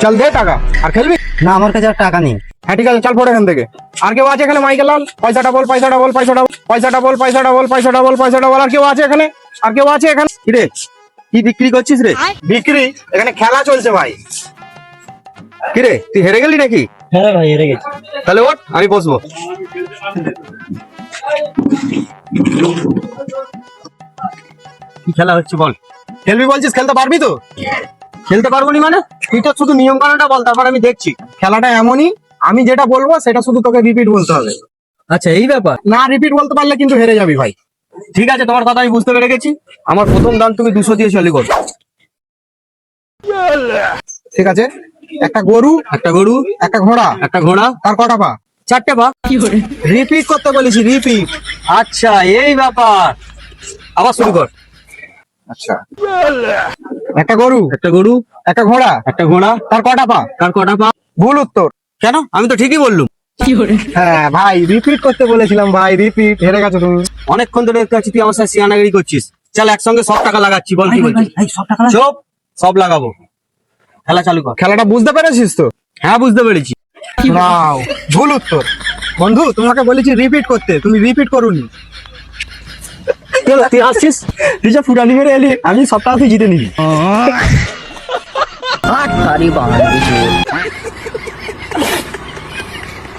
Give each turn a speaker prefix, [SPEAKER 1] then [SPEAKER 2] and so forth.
[SPEAKER 1] চল দে টাকা। আর খেলবি
[SPEAKER 2] না আমার কাছে আর টাকা নেই।
[SPEAKER 1] হ্যাঁ ঠিক আছে, চল ফোট এখান থেকে। আর কেউ আছে এখানে? মাইকেল লাল, পয়সাটা বল, পয়সাটা বল, পয়সাটা বল, পয়সাটা বল, পয়সাটা বল, পয়সাটা বল, পয়সাটা বল। আর কেউ আছে এখানে? আর কেউ আছে এখানে?
[SPEAKER 2] কিরে কি বিক্রি করছিস রে?
[SPEAKER 1] বিক্রি? এখানে খেলা চলছে ভাই।
[SPEAKER 2] কিরে তুই হেরে গেলি নাকি?
[SPEAKER 3] হ্যাঁ ভাই হেরে গেছি।
[SPEAKER 2] তাহলে ওঠ, আমি বসবো। কি খেলা হচ্ছে বল?
[SPEAKER 1] খেলবি বলছিস? খেলতে পারবি তো?
[SPEAKER 2] খেলতে পারবো নি মানে? তুই তো শুধু নিয়ম কানুনটা বল, তারপর আমি দেখছি।
[SPEAKER 1] খেলাটা এমনই, আমি যেটা বলবো সেটা শুধু তোকে রিপিট বলতে হবে।
[SPEAKER 2] আচ্ছা এই ব্যাপার।
[SPEAKER 1] না রিপিট বলতে পারলে কিন্তু হেরে যাবি ভাই।
[SPEAKER 2] ঠিক আছে, তোমার কথা আমি বুঝতে পেরে গেছি। আমার প্রথম দান তুমি 200 দিয়ে চলে কর।
[SPEAKER 1] ঠিক আছে, একটা গরু,
[SPEAKER 2] একটা গরু,
[SPEAKER 1] একটা ঘোড়া,
[SPEAKER 2] একটা ঘোড়া,
[SPEAKER 1] তার কটা পা?
[SPEAKER 2] 4টে পা। রিপিট করতে বলেছি, রিপিট। আচ্ছা এই ব্যাপার, আবার শুরু কর।
[SPEAKER 1] আচ্ছা, একটা গরু,
[SPEAKER 2] একটা গরু,
[SPEAKER 1] একটা ঘোড়া,
[SPEAKER 2] একটা ঘোড়া,
[SPEAKER 1] তার কটা পা?
[SPEAKER 2] তার কটা পা?
[SPEAKER 1] ভুল উত্তর।
[SPEAKER 2] কেন? আমি তো ঠিকই বললুম।
[SPEAKER 1] হ্যাঁ ভাই, রিপিট করতে বলেছিলাম ভাই, রিপিট। হেরে গেছো তুমি।
[SPEAKER 2] অনেকক্ষণ ধরে দেখতে পাচ্ছি তুই আমার সাথে সিয়ানাগিরি করছিস। চল একসঙ্গে সব টাকা লাগাচ্ছি, বল কি বলছিস? চুপ, সব লাগাবো। খেলা চালু কর।
[SPEAKER 1] খেলাটা বুঝতে পেরেছিস তো?
[SPEAKER 2] হ্যাঁ বুঝতে পেরেছি।
[SPEAKER 1] নাও, ভুল উত্তর। বন্ধু তোমাকে বলেছি রিপিট করতে, তুমি রিপিট করুনি।
[SPEAKER 2] তুই আসছিস, তুই যা ফুটানি মেরে এলি, আমি সব টাকা তুই জিতে নিবি।
[SPEAKER 3] আরে বাবা